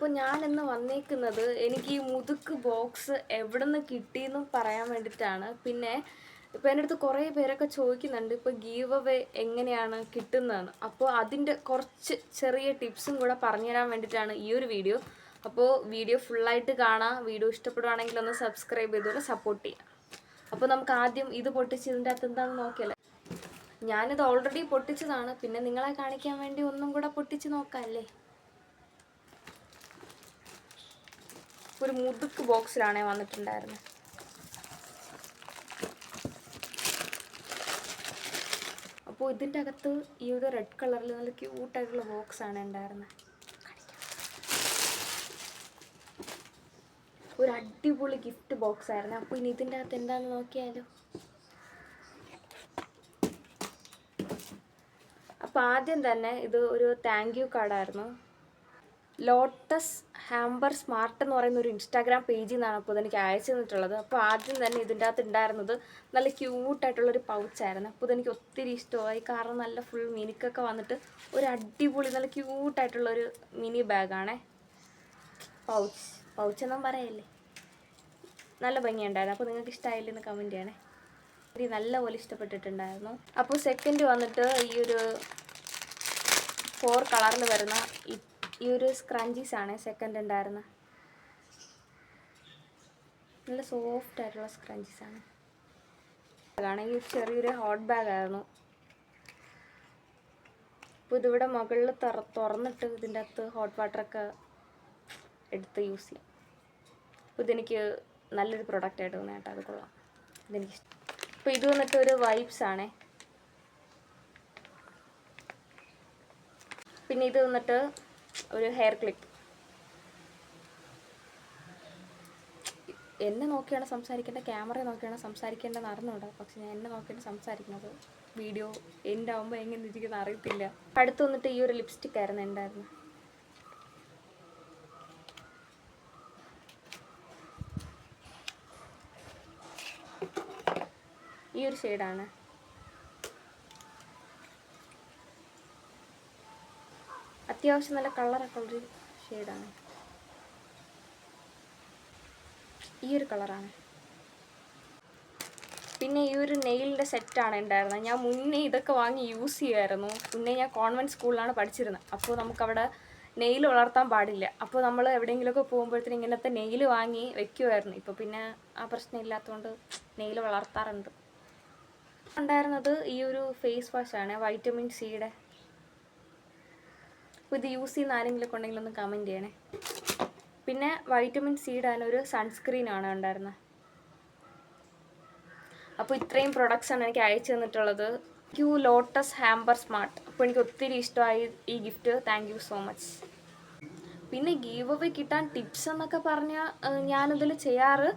അപ്പോൾ ഞാൻ ഇന്ന് വന്നേക്കുന്നത് എനിക്ക് ഈ മുതുക്ക് ബോക്സ് എവിടെ നിന്ന് കിട്ടിയെന്നും പറയാൻ വേണ്ടിയിട്ടാണ്. പിന്നെ ഇപ്പോൾ എൻ്റെ അടുത്ത് കുറേ പേരൊക്കെ ചോദിക്കുന്നുണ്ട് ഇപ്പോൾ ഗീവ് അവേ എങ്ങനെയാണ് കിട്ടുന്നതെന്ന്. അപ്പോൾ അതിൻ്റെ കുറച്ച് ചെറിയ ടിപ്സും കൂടെ പറഞ്ഞുതരാൻ വേണ്ടിയിട്ടാണ് ഈ ഒരു വീഡിയോ. അപ്പോൾ വീഡിയോ ഫുള്ളായിട്ട് കാണാം. വീഡിയോ ഇഷ്ടപ്പെടുവാണെങ്കിൽ ഒന്ന് സബ്സ്ക്രൈബ് ചെയ്തുകൊണ്ട് സപ്പോർട്ട് ചെയ്യാം. അപ്പോൾ നമുക്ക് ആദ്യം ഇത് പൊട്ടിച്ച് ഇതിൻ്റെ അകത്ത് എന്താണെന്ന് നോക്കിയല്ലേ. ഞാനിത് ഓൾറെഡി പൊട്ടിച്ചതാണ്, പിന്നെ നിങ്ങളെ കാണിക്കാൻ വേണ്ടി ഒന്നും കൂടെ പൊട്ടിച്ച് നോക്കാമല്ലേ. ഒരു മുതുക്ക് ബോക്സിലാണേ വന്നിട്ടുണ്ടായിരുന്നത്. അപ്പോൾ ഇതിൻ്റെ അകത്ത് ഈ ഒരു റെഡ് കളറിൽ നല്ല ക്യൂട്ടായിട്ടുള്ള ബോക്സാണ് ഉണ്ടായിരുന്നത്. ഒരു അടിപൊളി ഗിഫ്റ്റ് ബോക്സ് ആയിരുന്നു. അപ്പോൾ ഇനി ഇതിൻ്റെ അകത്ത് എന്താണെന്ന് നോക്കിയാലോ. അപ്പോൾ ആദ്യം തന്നെ ഇത് ഒരു താങ്ക് യു കാർഡായിരുന്നു. ലോട്ടസ് ഹാമ്പർ സ്മാർട്ട് എന്ന് പറയുന്ന ഒരു ഇൻസ്റ്റാഗ്രാം പേജിൽ നിന്നാണ് അപ്പോൾ ഇതെനിക്ക് അയച്ചു തന്നിട്ടുള്ളത്. അപ്പോൾ ആദ്യം തന്നെ ഇതിൻ്റെ അകത്ത് ഉണ്ടായിരുന്നത് നല്ല ക്യൂട്ടായിട്ടുള്ളൊരു പൗച്ചായിരുന്നു. അപ്പോൾ ഇതെനിക്ക് ഒത്തിരി ഇഷ്ടമായി. കാരണം നല്ല ഫുൾ മിനിക്കൊക്കെ വന്നിട്ട് ഒരു അടിപൊളി നല്ല ക്യൂട്ടായിട്ടുള്ളൊരു മിനി ബാഗാണേ. പൗച്ചെന്നും പറയല്ലേ, നല്ല ഭംഗിയുണ്ടായിരുന്നു. അപ്പോൾ നിങ്ങൾക്ക് ഇഷ്ടമായില്ലെന്ന് കമൻറ്റ് ചെയ്യണേ. ഇത് നല്ലപോലെ ഇഷ്ടപ്പെട്ടിട്ടുണ്ടായിരുന്നു. അപ്പോൾ സെക്കൻഡ് വന്നിട്ട് ഈ ഒരു 4 കളറിൽ വരുന്ന ഈ ഒരു സ്ക്രഞ്ചീസാണ് സെക്കൻഡ് ഉണ്ടായിരുന്നത്. നല്ല സോഫ്റ്റ് ആയിട്ടുള്ള സ്ക്രഞ്ചീസാണ്. ഈ ചെറിയൊരു ഹോട്ട് ബാഗായിരുന്നു. അപ്പോൾ ഇതിവിടെ മുകളിൽ തുറന്നിട്ട് ഇതിൻ്റെ അകത്ത് ഹോട്ട് വാട്ടറൊക്കെ എടുത്ത് യൂസ് ചെയ്യാം. അപ്പോൾ ഇതെനിക്ക് നല്ലൊരു പ്രൊഡക്റ്റായിട്ട് തോന്നി കേട്ടോ. അത് കൊള്ളാം, ഇതെനിക്കിഷ്ടം. അപ്പോൾ ഇത് വന്നിട്ട് ഒരു വൈബ്സ് ആണേ. പിന്നെ ഇത് വന്നിട്ട് ഒരു ഹെയർ ക്ലിപ്പ്. എന്നെ നോക്കിയാണ് സംസാരിക്കേണ്ടത്, ക്യാമറ നോക്കിയാണ് സംസാരിക്കേണ്ടതെന്ന് അറിഞ്ഞൂടാ. പക്ഷെ ഞാൻ എന്നെ നോക്കിയാണ് സംസാരിക്കുന്നത്. വീഡിയോ എൻ്റെ ആകുമ്പോൾ എങ്ങനെ ഇരിക്കുന്നത് അറിയത്തില്ല. അടുത്ത് വന്നിട്ട് ഈ ഒരു ലിപ്സ്റ്റിക് ആയിരുന്നു ഉണ്ടായിരുന്നത്. ഈ ഒരു ഷെയ്ഡാണ്. അത്യാവശ്യം നല്ല കളറൊക്കെ ഉള്ളൊരു ഷെയ്ഡാണ്. ഈ ഒരു കളറാണ്. പിന്നെ ഈ ഒരു നെയിലിൻ്റെ സെറ്റാണ് ഉണ്ടായിരുന്നത്. ഞാൻ മുന്നേ ഇതൊക്കെ വാങ്ങി യൂസ് ചെയ്യുമായിരുന്നു. മുന്നേ ഞാൻ കോൺവെൻറ്റ് സ്കൂളിലാണ് പഠിച്ചിരുന്നത്. അപ്പോൾ നമുക്കവിടെ നെയിൽ വളർത്താൻ പാടില്ല. അപ്പോൾ നമ്മൾ എവിടെയെങ്കിലുമൊക്കെ പോകുമ്പോഴത്തേനും ഇങ്ങനത്തെ നെയിൽ വാങ്ങി വെക്കുമായിരുന്നു. ഇപ്പോൾ പിന്നെ ആ പ്രശ്നം ഇല്ലാത്തതുകൊണ്ട് നെയിൽ വളർത്താറുണ്ട്. ഉണ്ടായിരുന്നത് ഈ ഒരു ഫേസ് വാഷാണ്, വൈറ്റമിൻ സിയുടെ. അപ്പോൾ ഇത് യൂസ് ചെയ്യുന്ന ആരെങ്കിലുമൊക്കെ ഉണ്ടെങ്കിൽ ഒന്ന് കമൻറ്റ് ചെയ്യണേ. പിന്നെ വൈറ്റമിൻ സിയുടെ ഒരു സൺസ്ക്രീനാണ് ഉണ്ടായിരുന്നത്. അപ്പോൾ ഇത്രയും പ്രൊഡക്ട്സാണ് എനിക്ക് അയച്ചു തന്നിട്ടുള്ളത്. Lotus hamper smart. അപ്പോൾ എനിക്ക് ഒത്തിരി ഇഷ്ടമായി ഈ gift. Thank you so much. പിന്നെ ഗീവ് അവേ കിട്ടാൻ ടിപ്സ് എന്നൊക്കെ പറഞ്ഞാൽ ഞാനിതിൽ ചെയ്യാറ്.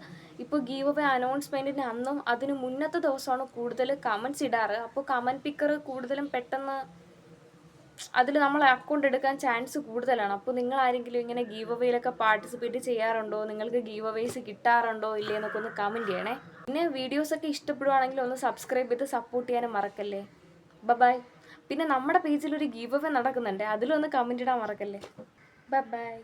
ഇപ്പോൾ ഗീവ് അവേ അനൗൺസ്മെൻറ്റിന് അന്നും അതിന് മുന്നത്തെ ദിവസമാണ് കൂടുതൽ കമൻറ്റ്സ് ഇടാറ്. അപ്പോൾ കമൻറ്റ് പിക്കർ കൂടുതലും പെട്ടെന്ന് അതിൽ നമ്മൾ അക്കൗണ്ട് എടുക്കാൻ ചാൻസ് കൂടുതലാണ്. അപ്പോൾ നിങ്ങൾ ആരെങ്കിലും ഇങ്ങനെ ഗീവ് അവേയിലൊക്കെ പാർട്ടിസിപ്പേറ്റ് ചെയ്യാറുണ്ടോ, നിങ്ങൾക്ക് ഗീവ് അവേസ് കിട്ടാറുണ്ടോ ഇല്ലേ എന്നൊക്കെ ഒന്ന് കമൻറ്റ് ചെയ്യണേ. പിന്നെ വീഡിയോസൊക്കെ ഇഷ്ടപ്പെടുവാണെങ്കിൽ ഒന്ന് സബ്സ്ക്രൈബ് ചെയ്ത് സപ്പോർട്ട് ചെയ്യാനും മറക്കല്ലേ. ബൈ. പിന്നെ നമ്മുടെ പേജിലൊരു ഗീവ് അവേ നടക്കുന്നുണ്ട്, അതിലൊന്ന് കമൻറ്റ് ഇടാൻ മറക്കല്ലേ. ബൈ.